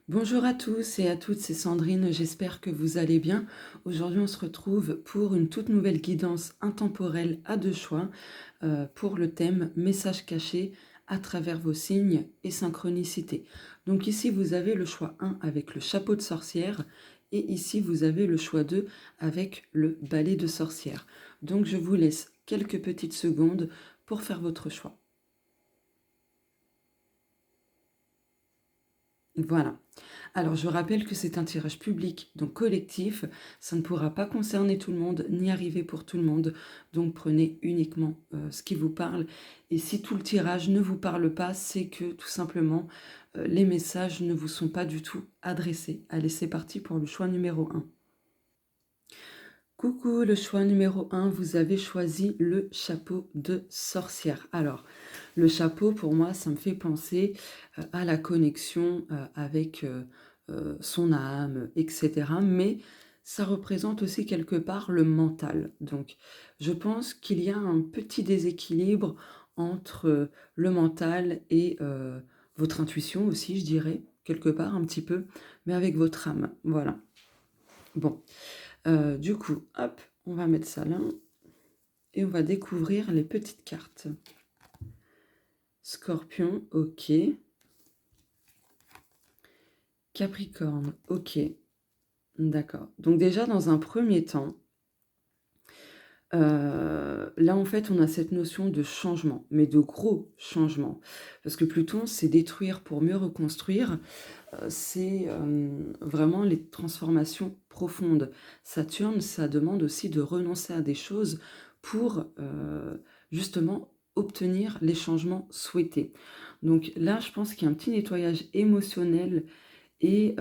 Bonjour à tous et à toutes, c'est Sandrine, j'espère que vous allez bien. Aujourd'hui, on se retrouve pour une toute nouvelle guidance intemporelle à deux choix pour le thème message caché à travers vos signes et synchronicité. Donc ici, vous avez le choix 1 avec le chapeau de sorcière et ici, vous avez le choix 2 avec le balai de sorcière. Donc je vous laisse quelques petites secondes pour faire votre choix. Voilà. Alors, je rappelle que c'est un tirage public, donc collectif. Ça ne pourra pas concerner tout le monde, ni arriver pour tout le monde. Donc, prenez uniquement ce qui vous parle. Et si tout le tirage ne vous parle pas, c'est que tout simplement, les messages ne vous sont pas du tout adressés. Allez, c'est parti pour le choix numéro 1. Coucou, le choix numéro 1, vous avez choisi le chapeau de sorcière. Alors, le chapeau, pour moi, ça me fait penser à la connexion avec son âme, etc. Mais ça représente aussi quelque part le mental. Donc, je pense qu'il y a un petit déséquilibre entre le mental et votre intuition aussi, je dirais, quelque part un petit peu, mais avec votre âme. Voilà. Bon. Du coup, hop, on va mettre ça là et on va découvrir les petites cartes. Scorpion, ok. Capricorne, ok. D'accord. Donc déjà, dans un premier temps, là, en fait, on a cette notion de changement, mais de gros changement. Parce que Pluton, c'est détruire pour mieux reconstruire. C'est vraiment les transformations profondes. Saturne, ça demande aussi de renoncer à des choses pour justement obtenir les changements souhaités. Donc là, je pense qu'il y a un petit nettoyage émotionnel et,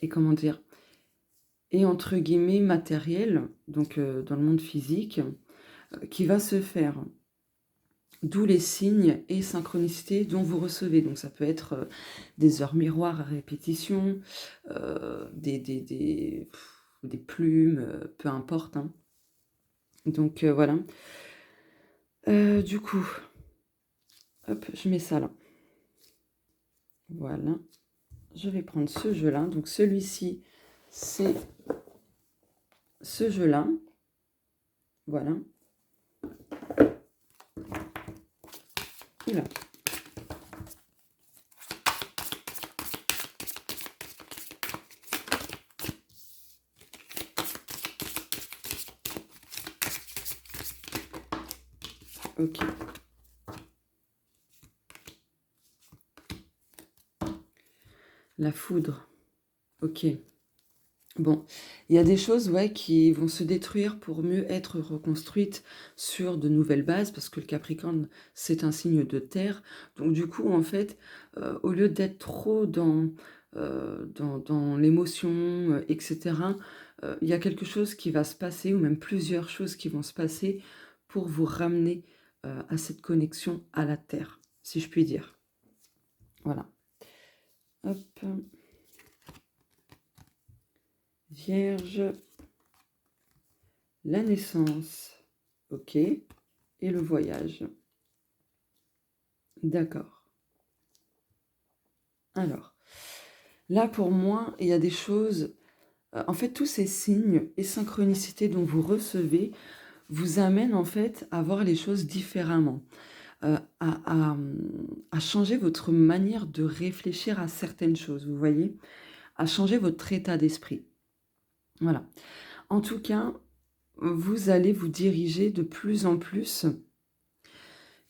et comment dire, et entre guillemets matériel, donc dans le monde physique, qui va se faire. D'où les signes et synchronicités dont vous recevez. Donc ça peut être des heures miroirs à répétition, des plumes, peu importe, hein. Donc voilà. Du coup, hop, je mets ça là. Voilà. Je vais prendre ce jeu-là. Donc celui-ci, c'est ce jeu-là. Voilà. Oula. Ok. La foudre. Ok. Bon, il y a des choses ouais, qui vont se détruire pour mieux être reconstruites sur de nouvelles bases, parce que le Capricorne, c'est un signe de terre. Donc du coup, en fait, au lieu d'être trop dans l'émotion, etc., il y a quelque chose qui va se passer, ou même plusieurs choses qui vont se passer pour vous ramener à cette connexion à la terre, si je puis dire. Voilà. Hop. Vierge, la naissance, ok, et le voyage. D'accord. Alors, là pour moi, il y a des choses, en fait, tous ces signes et synchronicités dont vous recevez vous amènent en fait à voir les choses différemment, à changer votre manière de réfléchir à certaines choses, vous voyez, à changer votre état d'esprit. Voilà. En tout cas, vous allez vous diriger de plus en plus.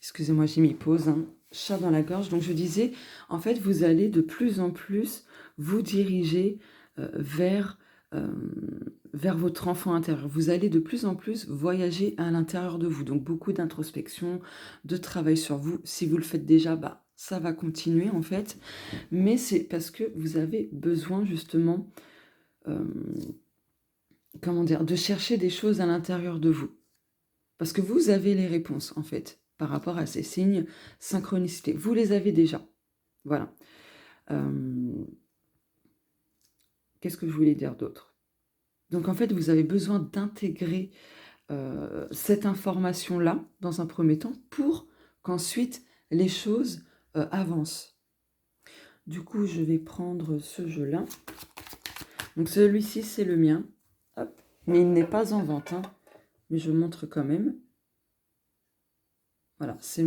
Excusez-moi, j'ai mis pause, hein. Chat dans la gorge. Donc je disais, en fait, vous allez de plus en plus vous diriger vers, euh, vers votre enfant intérieur. Vous allez de plus en plus voyager à l'intérieur de vous. Donc beaucoup d'introspection, de travail sur vous. Si vous le faites déjà, bah, ça va continuer en fait. Mais c'est parce que vous avez besoin justement, euh, comment dire, de chercher des choses à l'intérieur de vous. Parce que vous avez les réponses, en fait, par rapport à ces signes synchronicité. Vous les avez déjà. Voilà. Qu'est-ce que je voulais dire d'autre? Donc, en fait, vous avez besoin d'intégrer cette information-là, dans un premier temps, pour qu'ensuite, les choses avancent. Du coup, je vais prendre ce jeu-là. Donc celui-ci, c'est le mien. Hop. Mais il n'est pas en vente, hein. Mais je montre quand même. Voilà, c'est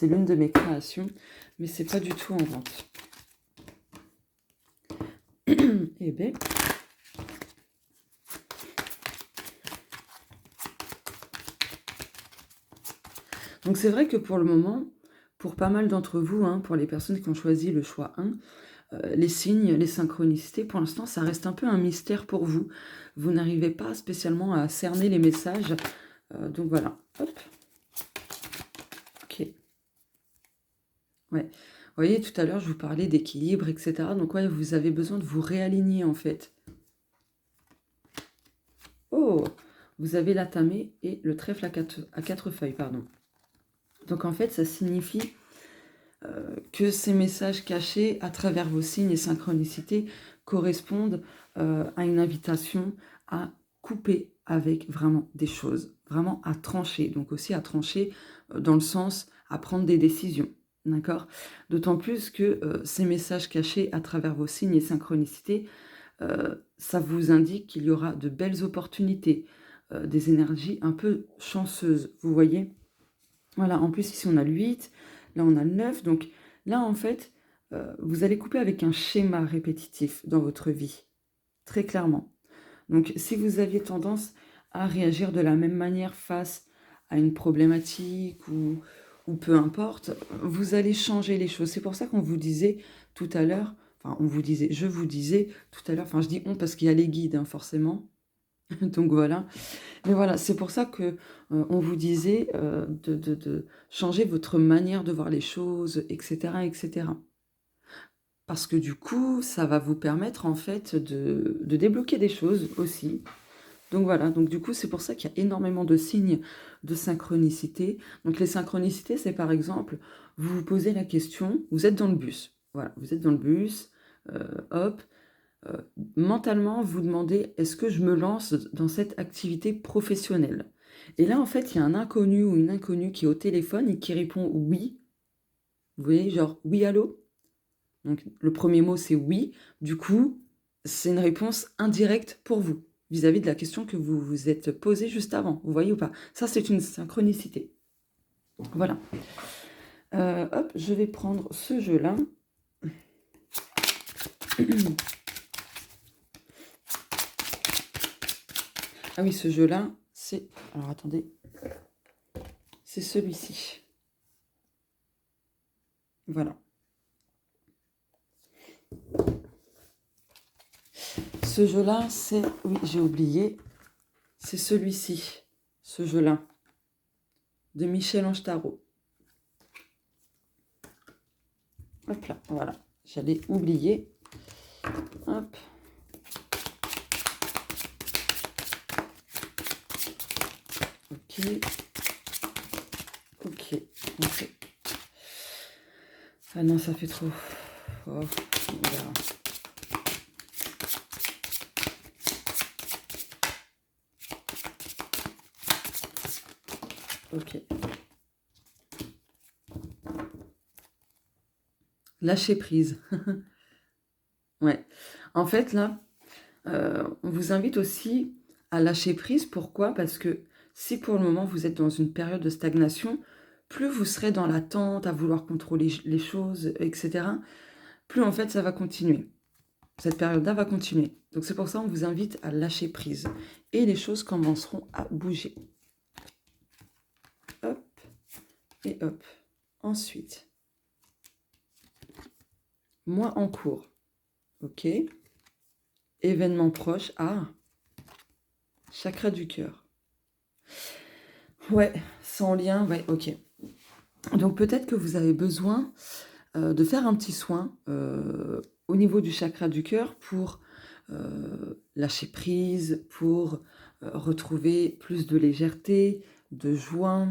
l'une de mes créations, mais c'est pas du tout en vente. Eh bien. Donc c'est vrai que pour le moment, pour pas mal d'entre vous, hein, pour les personnes qui ont choisi le choix 1, les signes, les synchronicités, pour l'instant, ça reste un peu un mystère pour vous. Vous n'arrivez pas spécialement à cerner les messages. Donc voilà, hop. Ok. Ouais. Vous voyez, tout à l'heure, je vous parlais d'équilibre, etc. Donc ouais, vous avez besoin de vous réaligner, en fait. Oh, vous avez la tamée et le trèfle à quatre feuilles, pardon. Donc en fait, ça signifie que ces messages cachés à travers vos signes et synchronicités correspondent à une invitation à couper avec vraiment des choses, vraiment à trancher, donc aussi à trancher dans le sens à prendre des décisions, d'accord? D'autant plus que ces messages cachés à travers vos signes et synchronicités, ça vous indique qu'il y aura de belles opportunités, des énergies un peu chanceuses, vous voyez? Voilà, en plus ici on a le 8, là on a le 9, donc là en fait, vous allez couper avec un schéma répétitif dans votre vie, très clairement. Donc si vous aviez tendance à réagir de la même manière face à une problématique ou peu importe, vous allez changer les choses. C'est pour ça qu'on vous disait tout à l'heure, enfin on vous disait, je vous disais tout à l'heure, enfin je dis on parce qu'il y a les guides hein, forcément, donc voilà. Mais voilà, c'est pour ça que on vous disait de changer votre manière de voir les choses, etc., etc. Parce que du coup, ça va vous permettre en fait de débloquer des choses aussi. Donc voilà, donc du coup, c'est pour ça qu'il y a énormément de signes de synchronicité. Donc les synchronicités, c'est par exemple, vous vous posez la question, vous êtes dans le bus. Voilà, vous êtes dans le bus, hop, euh, mentalement, vous demandez, est-ce que je me lance dans cette activité professionnelle? Et là, en fait, il y a un inconnu ou une inconnue qui est au téléphone et qui répond oui. Vous voyez, genre oui, allô? Donc, le premier mot, c'est oui. Du coup, c'est une réponse indirecte pour vous, vis-à-vis de la question que vous vous êtes posée juste avant. Vous voyez ou pas? Ça, c'est une synchronicité. Voilà. Hop, je vais prendre ce jeu-là. Ah oui, ce jeu-là, c'est... Alors, attendez. C'est celui-ci. Voilà. Ce jeu-là, c'est... Oui, j'ai oublié. C'est celui-ci. Ce jeu-là. De Michel-Ange Tarot. Hop là, voilà. J'allais oublier. Hop. Ok. Ok. Ok. Ah non, ça fait trop. Oh, voilà. Ok. Lâcher prise. Ouais. En fait, là, on vous invite aussi à lâcher prise. Pourquoi? Parce que si pour le moment vous êtes dans une période de stagnation, plus vous serez dans l'attente, à vouloir contrôler les choses, etc., plus en fait ça va continuer. Cette période-là va continuer. Donc c'est pour ça qu'on vous invite à lâcher prise. Et les choses commenceront à bouger. Hop et hop. Ensuite, mois en cours. Ok. Événement proche. Ah, chakra du cœur. Ouais, sans lien, ouais, ok. Donc peut-être que vous avez besoin de faire un petit soin au niveau du chakra du cœur pour lâcher prise, pour retrouver plus de légèreté, de joie,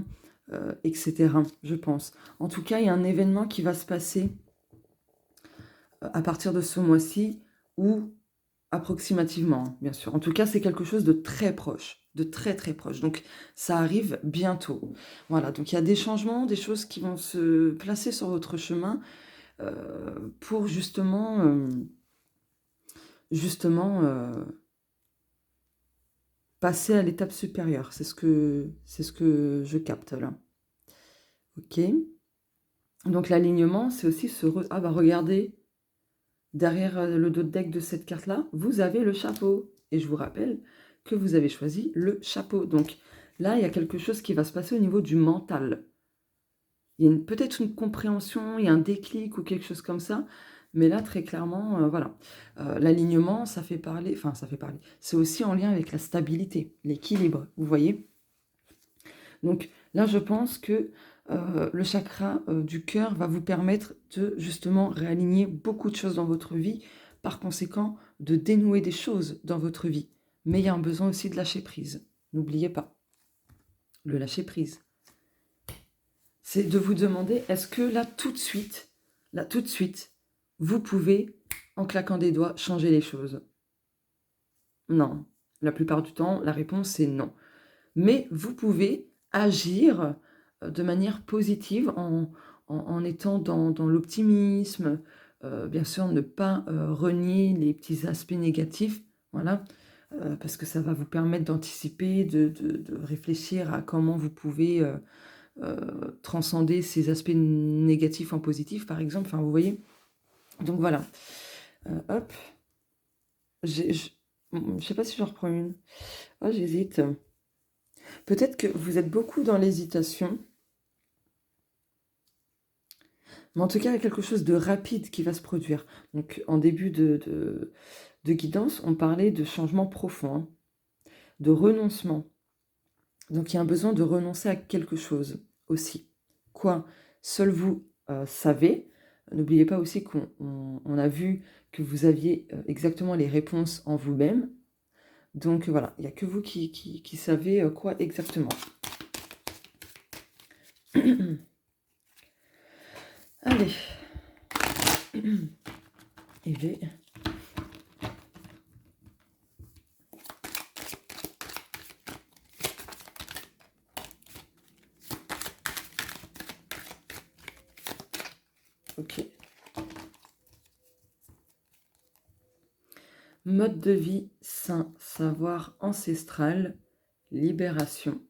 etc. Je pense. En tout cas, il y a un événement qui va se passer à partir de ce mois-ci ou approximativement, hein, bien sûr. En tout cas, c'est quelque chose de très proche, de très très proche. Donc, ça arrive bientôt. Voilà, donc il y a des changements, des choses qui vont se placer sur votre chemin pour justement passer à l'étape supérieure. C'est ce que je capte là. Ok. Donc l'alignement, c'est aussi ah bah regardez, derrière le dos de deck de cette carte-là, vous avez le chapeau. Et je vous rappelle que vous avez choisi le chapeau. Donc là, il y a quelque chose qui va se passer au niveau du mental. Il y a peut-être une compréhension, il y a un déclic ou quelque chose comme ça. Mais là, très clairement, voilà. L'alignement, ça fait parler, c'est aussi en lien avec la stabilité, l'équilibre, vous voyez. Donc là, je pense que le chakra du cœur va vous permettre de justement réaligner beaucoup de choses dans votre vie, par conséquent, de dénouer des choses dans votre vie. Mais il y a un besoin aussi de lâcher prise. N'oubliez pas, le lâcher prise. C'est de vous demander, est-ce que là, tout de suite, vous pouvez, en claquant des doigts, changer les choses? Non. La plupart du temps, la réponse est non. Mais vous pouvez agir de manière positive en étant dans l'optimisme, bien sûr ne pas renier les petits aspects négatifs, voilà, parce que ça va vous permettre d'anticiper, de réfléchir à comment vous pouvez transcender ces aspects négatifs en positif, par exemple, enfin vous voyez. Donc voilà, hop, je sais pas si j'en reprends une. Oh, j'hésite. Peut-être que vous êtes beaucoup dans l'hésitation. Mais en tout cas, il y a quelque chose de rapide qui va se produire. Donc, en début de guidance, on parlait de changement profond, hein, de renoncement. Donc, il y a un besoin de renoncer à quelque chose aussi. Quoi? Seul vous savez. N'oubliez pas aussi qu'on a vu que vous aviez exactement les réponses en vous-même. Donc, voilà, il n'y a que vous qui savez quoi exactement. Allez. Et j'ai... Ok. Mode de vie sain, savoir ancestral, libération,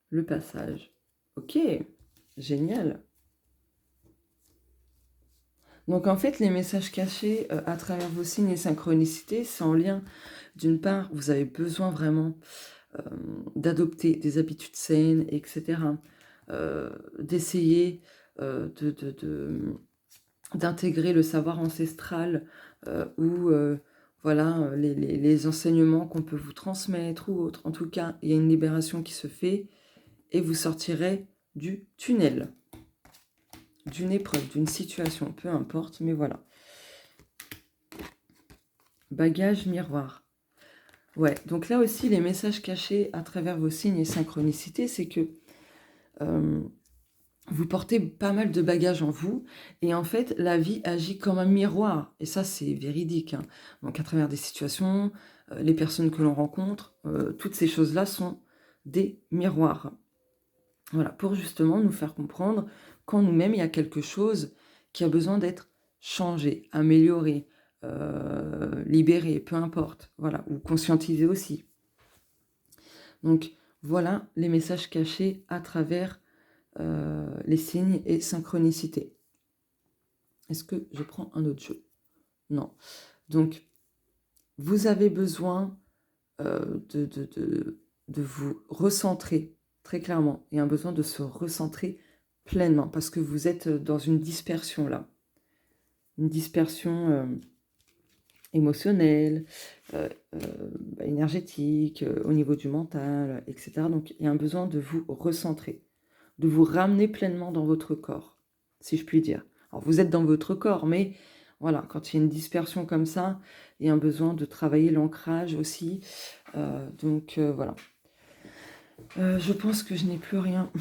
le passage. Ok, génial. Donc en fait, les messages cachés à travers vos signes et synchronicités, c'est en lien, d'une part, vous avez besoin vraiment d'adopter des habitudes saines, etc. D'essayer d'intégrer le savoir ancestral ou voilà, les enseignements qu'on peut vous transmettre ou autre. En tout cas, il y a une libération qui se fait et vous sortirez du tunnel, d'une épreuve, d'une situation, peu importe, mais voilà. Bagage miroir. Ouais, donc là aussi, les messages cachés à travers vos signes et synchronicités, c'est que vous portez pas mal de bagages en vous, et en fait, la vie agit comme un miroir, et ça, c'est véridique, hein. Donc, à travers des situations, les personnes que l'on rencontre, toutes ces choses-là sont des miroirs. Voilà, pour justement nous faire comprendre qu'en nous-mêmes, il y a quelque chose qui a besoin d'être changé, amélioré, libéré, peu importe, voilà, ou conscientisé aussi. Donc, voilà les messages cachés à travers les signes et synchronicités. Est-ce que je prends un autre jeu? Non. Donc, vous avez besoin de vous recentrer, très clairement. Il y a un besoin de se recentrer pleinement, parce que vous êtes dans une dispersion là. Une dispersion émotionnelle, énergétique, au niveau du mental, etc. Donc, il y a un besoin de vous recentrer, de vous ramener pleinement dans votre corps, si je puis dire. Alors, vous êtes dans votre corps, mais voilà, quand il y a une dispersion comme ça, il y a un besoin de travailler l'ancrage aussi. Voilà. Je pense que je n'ai plus rien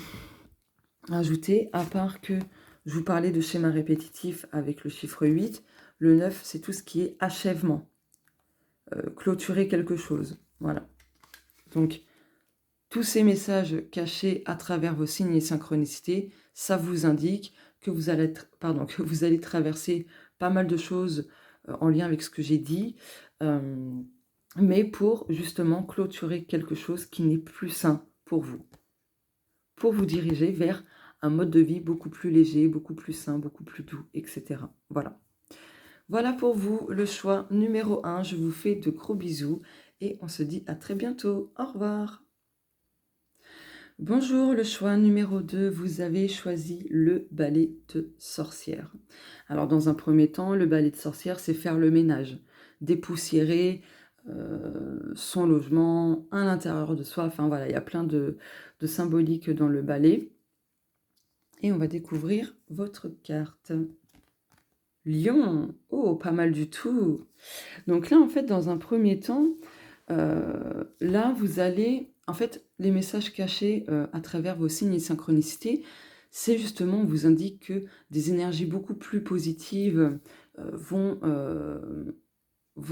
à ajouter, à part que je vous parlais de schéma répétitif avec le chiffre 8. Le 9, c'est tout ce qui est achèvement. Clôturer quelque chose. Voilà. Donc, tous ces messages cachés à travers vos signes et synchronicités, ça vous indique que vous allez, pardon, que vous allez traverser pas mal de choses en lien avec ce que j'ai dit, mais pour justement clôturer quelque chose qui n'est plus sain pour vous diriger vers un mode de vie beaucoup plus léger, beaucoup plus sain, beaucoup plus doux, etc. Voilà. Voilà pour vous le choix numéro 1. Je vous fais de gros bisous et on se dit à très bientôt. Au revoir. Bonjour, le choix numéro 2, vous avez choisi le balai de sorcière. Alors dans un premier temps, le balai de sorcière, c'est faire le ménage, dépoussiérer son logement à l'intérieur de soi. Enfin voilà, il y a plein de symboliques dans le balai. Et on va découvrir votre carte. Lion, oh, pas mal du tout. Donc là, en fait, dans un premier temps, là, vous allez, en fait, les messages cachés à travers vos signes et synchronicités, c'est justement, on vous indique que des énergies beaucoup plus positives vont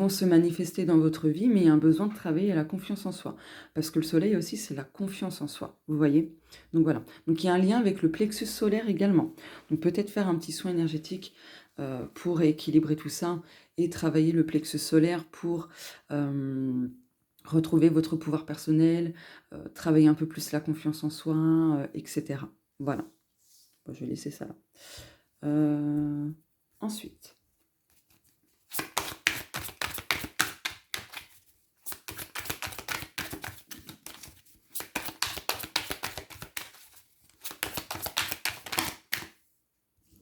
se manifester dans votre vie, mais il y a un besoin de travailler à la confiance en soi. Parce que le soleil aussi, c'est la confiance en soi, vous voyez? Donc voilà. Donc il y a un lien avec le plexus solaire également. Donc peut-être faire un petit soin énergétique pour équilibrer tout ça et travailler le plexus solaire pour retrouver votre pouvoir personnel, travailler un peu plus la confiance en soi, etc. Voilà. Bon, je vais laisser ça là. Ensuite.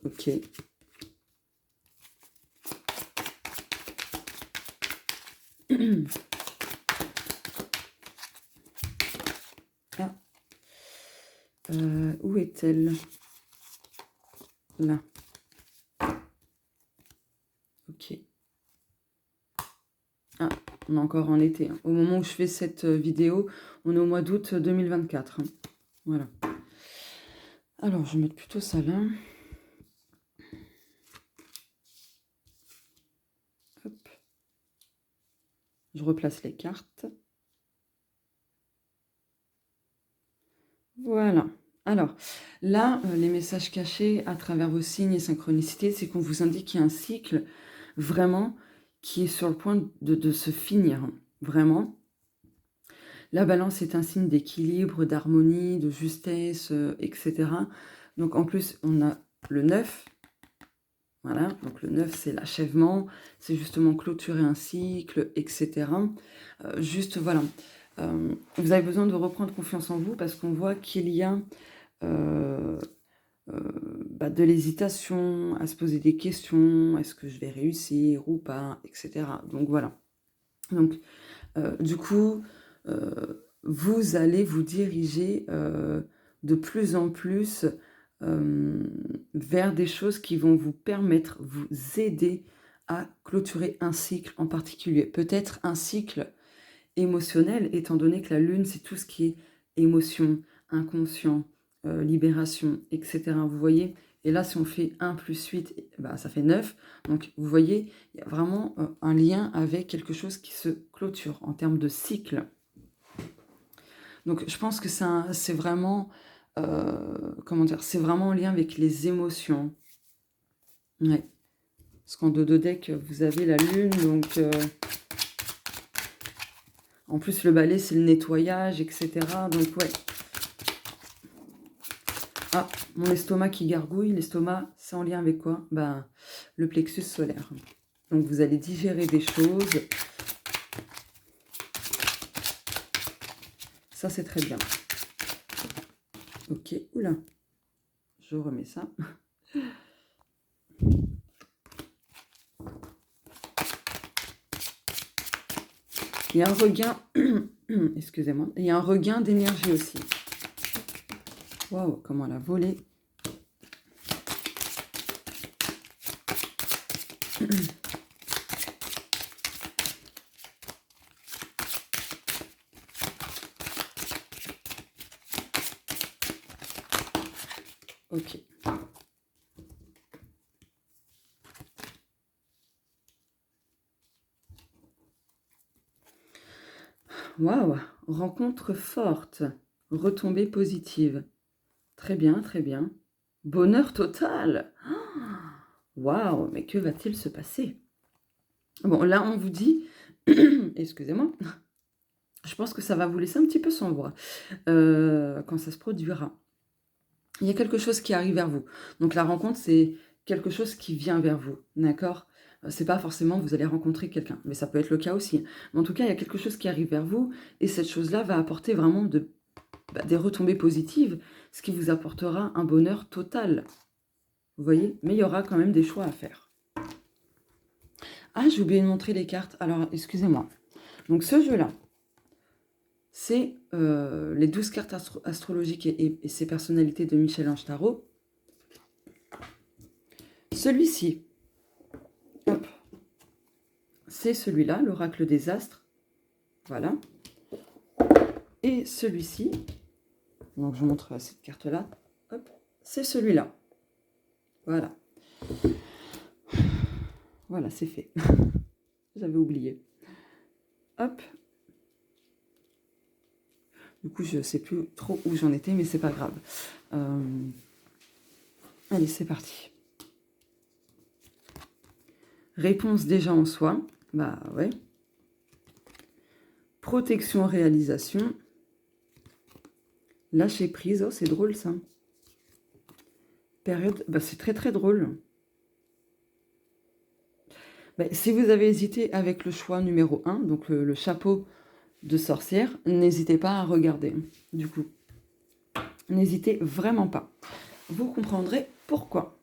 Ok. Ah. Où est-elle? Là. Ok. Ah, on est encore en été. Hein. Au moment où je fais cette vidéo, on est au mois d'août 2024. Hein. Voilà. Alors, je vais mettre plutôt ça là. Hop. Je replace les cartes. Voilà. Alors, là, les messages cachés à travers vos signes et synchronicités, c'est qu'on vous indique qu'il y a un cycle vraiment qui est sur le point de se finir. Vraiment. La balance est un signe d'équilibre, d'harmonie, de justesse, etc. Donc, en plus, on a le 9. Voilà, donc le 9, c'est l'achèvement, c'est justement clôturer un cycle, etc. Juste, voilà, vous avez besoin de reprendre confiance en vous parce qu'on voit qu'il y a euh, de l'hésitation, à se poser des questions, est-ce que je vais réussir ou pas, etc. Donc voilà. Donc, du coup, vous allez vous diriger de plus en plus vers des choses qui vont vous permettre, vous aider à clôturer un cycle en particulier. Peut-être un cycle émotionnel, étant donné que la lune, c'est tout ce qui est émotion, inconscient, libération, etc. Vous voyez? Et là, si on fait 1 plus 8, bah, ça fait 9. Donc, vous voyez, il y a vraiment un lien avec quelque chose qui se clôture en termes de cycle. Donc, je pense que c'est vraiment, comment dire, c'est vraiment en lien avec les émotions. Ouais. Parce qu'en dos de deck, vous avez la lune, donc... en plus, le balai, c'est le nettoyage, etc. Donc, ouais. Ah, mon estomac qui gargouille. L'estomac, c'est en lien avec quoi? Ben, le plexus solaire. Donc, vous allez digérer des choses. Ça, c'est très bien. Ok, oula. Je remets ça. Il y a un regain... Excusez-moi. Il y a un regain d'énergie aussi. Waouh, comment elle a volé. Ok. Waouh, rencontre forte, retombée positive. Très bien, très bien. Bonheur total. Waouh, mais que va-t-il se passer? Bon, là, on vous dit, excusez-moi, je pense que ça va vous laisser un petit peu sans voix quand ça se produira. Il y a quelque chose qui arrive vers vous. Donc la rencontre, c'est quelque chose qui vient vers vous, d'accord? C'est pas forcément vous allez rencontrer quelqu'un, mais ça peut être le cas aussi. Mais en tout cas, il y a quelque chose qui arrive vers vous, et cette chose-là va apporter vraiment des retombées positives, ce qui vous apportera un bonheur total. Vous voyez? Mais il y aura quand même des choix à faire. Ah, j'ai oublié de montrer les cartes. Alors, excusez-moi. Donc ce jeu-là, c'est les 12 cartes astrologiques et ses personnalités de Michel-Ange Tarot. Celui-ci, hop, c'est celui-là, l'oracle des astres. Voilà. Et celui-ci, donc je vous montre cette carte-là, hop, c'est celui-là. Voilà. Voilà, c'est fait. J'avais oublié. Hop. Du coup, je ne sais plus trop où j'en étais, mais c'est pas grave. Allez, c'est parti. Réponse déjà en soi. Bah ouais. Protection, réalisation. Lâcher prise. Oh, c'est drôle ça. Période. Bah, c'est très très drôle. Bah, si vous avez hésité avec le choix numéro 1, donc le chapeau de sorcière, n'hésitez pas à regarder. Du coup, n'hésitez vraiment pas. Vous comprendrez pourquoi.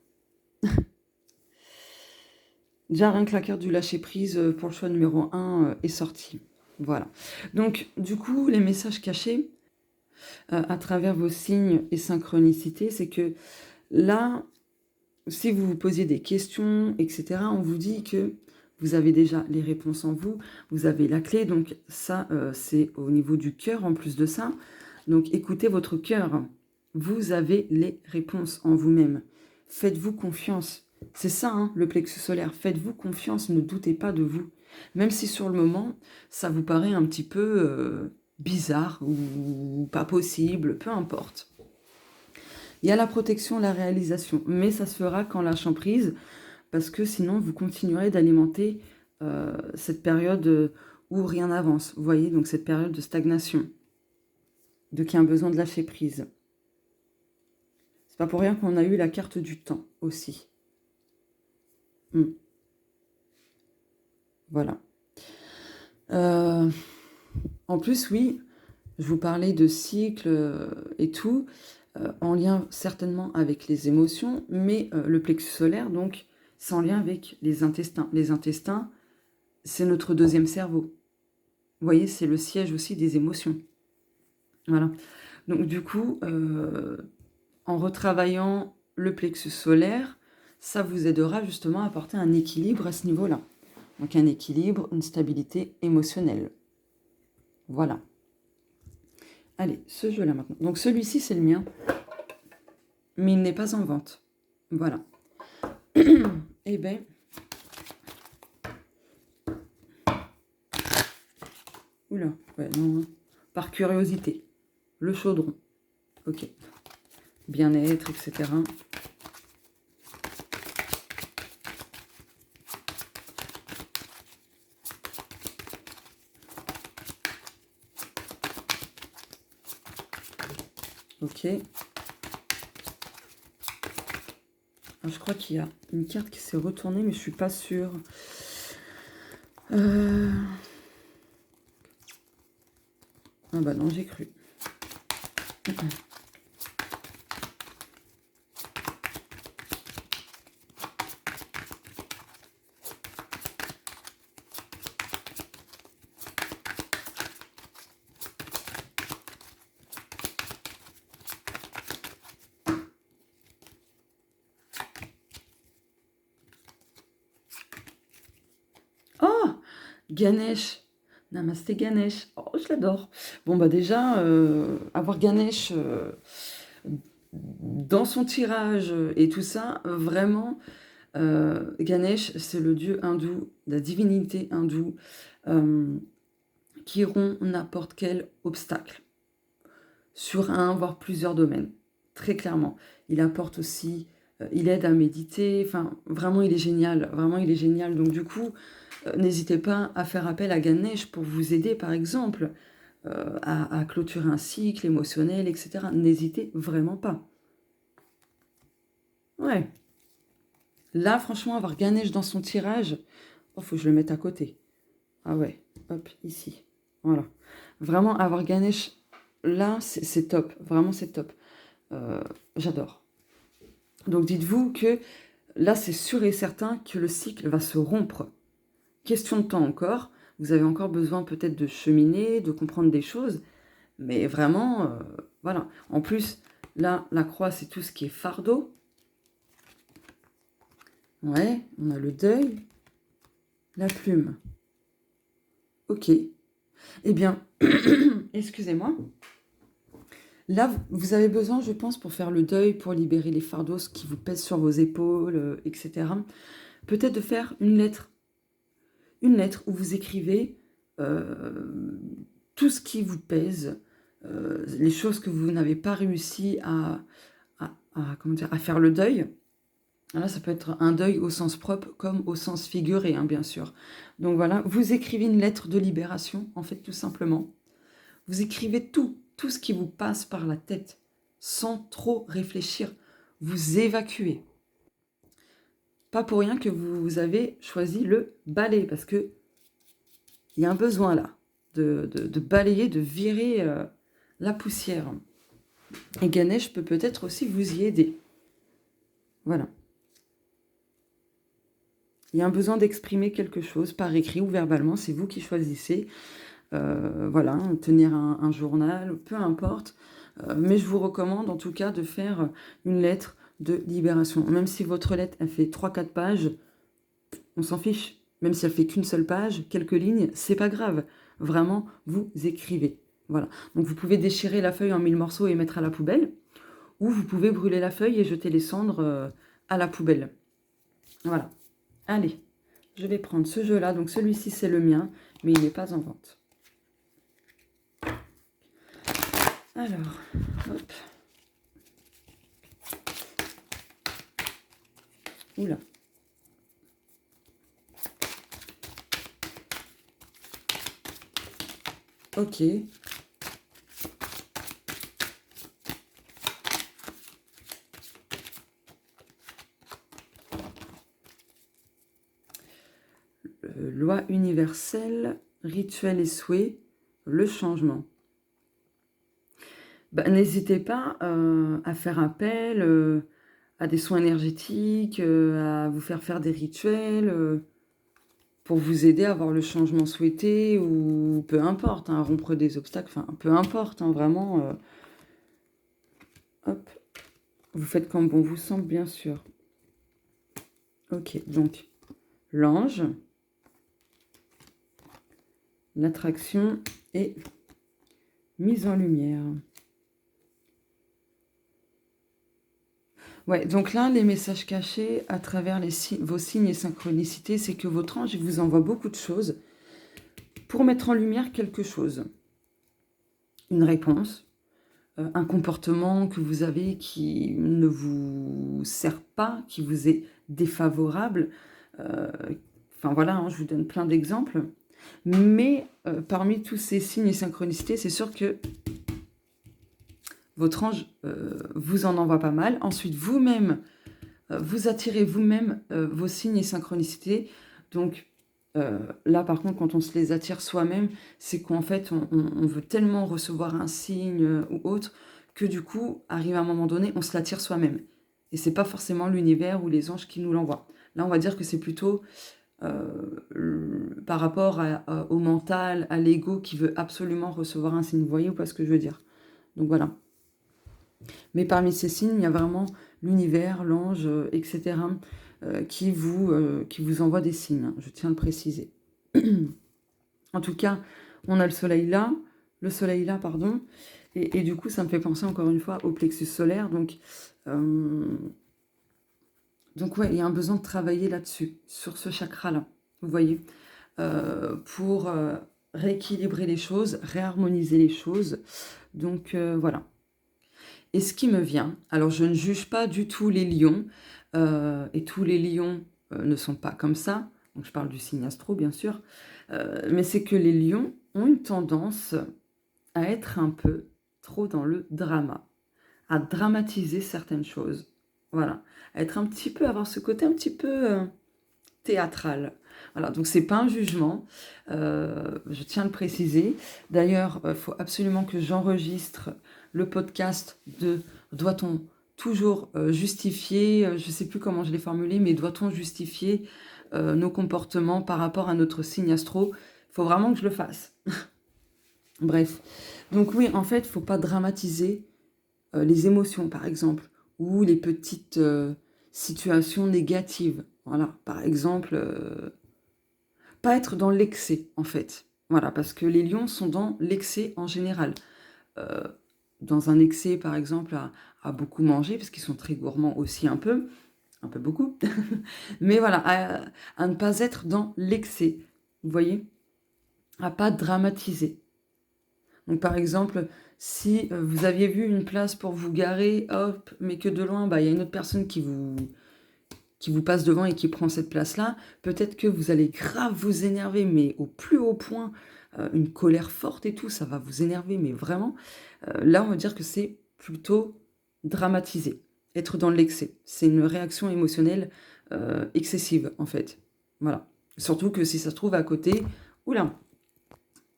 Déjà, rien que la carte du lâcher-prise pour le choix numéro 1 est sortie. Voilà. Donc, du coup, les messages cachés à travers vos signes et synchronicités, c'est que là, si vous vous posiez des questions, etc., on vous dit que vous avez déjà les réponses en vous, vous avez la clé, donc ça, c'est au niveau du cœur en plus de ça. Donc, écoutez votre cœur. Vous avez les réponses en vous-même. Faites-vous confiance. C'est ça, hein, le plexus solaire. Faites-vous confiance, ne doutez pas de vous. Même si sur le moment, ça vous paraît un petit peu bizarre ou pas possible, peu importe. Il y a la protection, la réalisation, mais ça se fera qu'en lâchant prise, parce que sinon, vous continuerez d'alimenter cette période où rien n'avance. Vous voyez, donc cette période de stagnation, de qui a besoin de lâcher prise. C'est pas pour rien qu'on a eu la carte du temps aussi. Voilà. En plus, oui, je vous parlais de cycle et tout, en lien certainement avec les émotions, mais le plexus solaire, donc, c'est en lien avec les intestins. Les intestins, c'est notre deuxième cerveau. Vous voyez, c'est le siège aussi des émotions. Voilà. Donc, du coup, en retravaillant le plexus solaire, ça vous aidera justement à apporter un équilibre à ce niveau-là. Donc un équilibre, une stabilité émotionnelle. Voilà. Allez, ce jeu-là maintenant. Donc celui-ci, c'est le mien. Mais il n'est pas en vente. Voilà. Eh bien... Oula, ouais, non. Par curiosité. Le chaudron. Ok. Bien-être, etc. Ok. Alors, je crois qu'il y a une carte qui s'est retournée, mais je suis pas sûre. Ah bah non, j'ai cru. Oh, Ganesh. Namasté Ganesh. Oh, je l'adore. Bon, bah déjà, avoir Ganesh dans son tirage et tout ça, vraiment, Ganesh, c'est le dieu hindou, la divinité hindoue, qui rompt n'importe quel obstacle sur un, voire plusieurs domaines. très clairement. Il apporte aussi, il aide à méditer, enfin, vraiment, il est génial. Vraiment, il est génial. Donc, du coup, n'hésitez pas à faire appel à Ganesh pour vous aider, par exemple, à clôturer un cycle émotionnel, etc. N'hésitez vraiment pas. Ouais. Là, franchement, avoir Ganesh dans son tirage, oh, faut que je le mette à côté. Ah ouais, hop, ici. Voilà. Vraiment, avoir Ganesh, là, c'est top. Vraiment, c'est top. J'adore. Donc, dites-vous que là, c'est sûr et certain que le cycle va se rompre. Question de temps encore. Vous avez encore besoin peut-être de cheminer, de comprendre des choses. Mais vraiment, voilà. En plus, là, la croix, c'est tout ce qui est fardeau. Ouais, on a le deuil, la plume. Ok. Eh bien, excusez-moi. Là, vous avez besoin, je pense, pour faire le deuil, pour libérer les fardeaux qui vous pèsent sur vos épaules, etc. Peut-être de faire une lettre. Une lettre où vous écrivez tout ce qui vous pèse, les choses que vous n'avez pas réussi comment dire, à faire le deuil. Là, ça peut être un deuil au sens propre comme au sens figuré, hein, bien sûr. Donc voilà, vous écrivez une lettre de libération, en fait, tout simplement. Vous écrivez tout ce qui vous passe par la tête, sans trop réfléchir. Vous évacuez. Pas pour rien que vous avez choisi le balai, parce que il y a un besoin là, de balayer, de virer la poussière. Et Ganesh peut peut-être aussi vous y aider. Voilà. Il y a un besoin d'exprimer quelque chose par écrit ou verbalement, c'est vous qui choisissez. Voilà, tenir un journal, peu importe. Mais je vous recommande en tout cas de faire une lettre de libération. Même si votre lettre, elle fait 3-4 pages, on s'en fiche. Même si elle fait qu'une seule page, quelques lignes, c'est pas grave. Vraiment, vous écrivez. Voilà. Donc vous pouvez déchirer la feuille en 1000 morceaux et mettre à la poubelle. Ou vous pouvez brûler la feuille et jeter les cendres à la poubelle. Voilà. Allez, je vais prendre ce jeu-là. Donc celui-ci, c'est le mien, mais il n'est pas en vente. Alors, hop. Oula. Ok. Loi universelle, rituel et souhait, le changement. N'hésitez pas à faire appel à des soins énergétiques, à vous faire des rituels pour vous aider à avoir le changement souhaité ou peu importe, hein, à rompre des obstacles, enfin peu importe, hein, vraiment. Hop, vous faites comme bon vous semble, bien sûr. Ok, donc l'ange, l'attraction et mise en lumière. Ouais, donc là, les messages cachés à travers vos signes et synchronicités, c'est que votre ange il vous envoie beaucoup de choses pour mettre en lumière quelque chose. Une réponse, un comportement que vous avez qui ne vous sert pas, qui vous est défavorable. Enfin voilà, hein, je vous donne plein d'exemples. Mais parmi tous ces signes et synchronicités, c'est sûr que votre ange vous en envoie pas mal. Ensuite, vous-même, vous attirez vous-même vos signes et synchronicités. Donc là, par contre, quand on se les attire soi-même, c'est qu'en fait, on veut tellement recevoir un signe ou autre que du coup, arrive un moment donné, on se l'attire soi-même. Et c'est pas forcément l'univers ou les anges qui nous l'envoient. Là, on va dire que c'est plutôt par rapport au mental, à l'ego qui veut absolument recevoir un signe. Vous voyez ou pas ce que je veux dire? Donc voilà. Mais parmi ces signes, il y a vraiment l'univers, l'ange, etc., qui vous envoie des signes. Je tiens à le préciser. En tout cas, on a le soleil là, pardon, et du coup, ça me fait penser encore une fois au plexus solaire. Donc ouais, il y a un besoin de travailler là-dessus, sur ce chakra-là, vous voyez, pour rééquilibrer les choses, réharmoniser les choses. Donc voilà. Et ce qui me vient, alors je ne juge pas du tout les lions, et tous les lions ne sont pas comme ça, donc je parle du signe astro bien sûr, mais c'est que les lions ont une tendance à être un peu trop dans le drama, à dramatiser certaines choses, voilà, à être un petit peu, avoir ce côté un petit peu théâtral. Voilà, donc c'est pas un jugement, je tiens à le préciser. D'ailleurs, il faut absolument que j'enregistre le podcast de doit-on toujours justifier, je ne sais plus comment je l'ai formulé, mais doit-on justifier nos comportements par rapport à notre signe astro? Il faut vraiment que je le fasse. Bref, donc oui, en fait, il ne faut pas dramatiser les émotions, par exemple, ou les petites situations négatives. Voilà, par exemple, pas être dans l'excès, en fait. Voilà, parce que les lions sont dans l'excès en général. Euh, dans un excès, par exemple, à beaucoup manger, parce qu'ils sont très gourmands aussi un peu beaucoup. Mais voilà, à ne pas être dans l'excès, vous voyez, à pas dramatiser. Donc par exemple, si vous aviez vu une place pour vous garer, hop, mais que de loin, il y a une autre personne qui vous passe devant et qui prend cette place-là, peut-être que vous allez grave vous énerver, mais au plus haut point, une colère forte et tout, ça va vous énerver, mais vraiment, là on va dire que c'est plutôt dramatisé, être dans l'excès. C'est une réaction émotionnelle excessive en fait. Voilà. Surtout que si ça se trouve à côté, oula,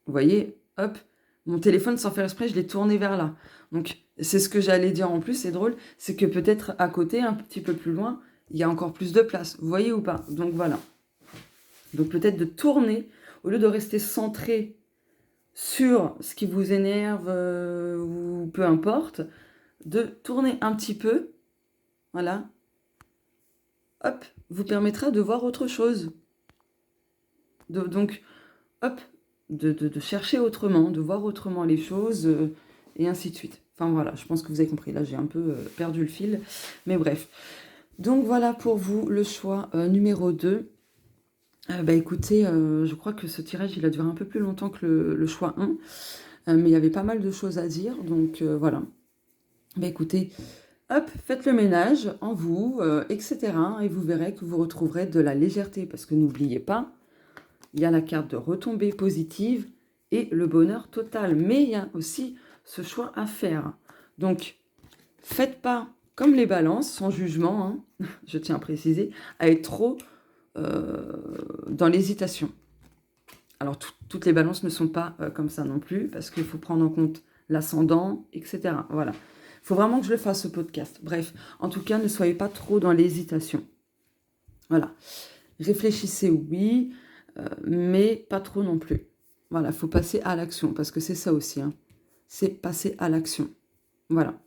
vous voyez, hop, mon téléphone sans faire exprès, je l'ai tourné vers là. Donc c'est ce que j'allais dire en plus, c'est drôle, c'est que peut-être à côté, un petit peu plus loin, il y a encore plus de place. Vous voyez ou pas? Donc voilà. Donc peut-être de tourner, au lieu de rester centré sur ce qui vous énerve ou peu importe, de tourner un petit peu, voilà, hop, vous permettra de voir autre chose. Donc, hop, de chercher autrement, de voir autrement les choses, et ainsi de suite. Enfin voilà, je pense que vous avez compris. Là, j'ai un peu perdu le fil, mais bref. Donc voilà pour vous le choix numéro 2. Écoutez, je crois que ce tirage, il a duré un peu plus longtemps que le choix 1, mais il y avait pas mal de choses à dire, donc voilà. Écoutez, hop, faites le ménage en vous, etc. Et vous verrez que vous retrouverez de la légèreté, parce que n'oubliez pas, il y a la carte de retombée positive et le bonheur total. Mais il y a aussi ce choix à faire. Donc, faites pas comme les balances, sans jugement, hein, je tiens à préciser, à être trop dans l'hésitation. Alors, toutes les balances ne sont pas comme ça non plus, parce qu'il faut prendre en compte l'ascendant, etc. Voilà. Il faut vraiment que je le fasse, ce podcast. Bref, en tout cas, ne soyez pas trop dans l'hésitation. Voilà. Réfléchissez, oui, mais pas trop non plus. Voilà, il faut passer à l'action, parce que c'est ça aussi, hein. C'est passer à l'action. Voilà.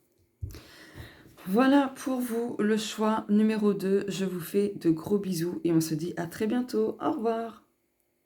Voilà pour vous le choix numéro 2. Je vous fais de gros bisous et on se dit à très bientôt. Au revoir.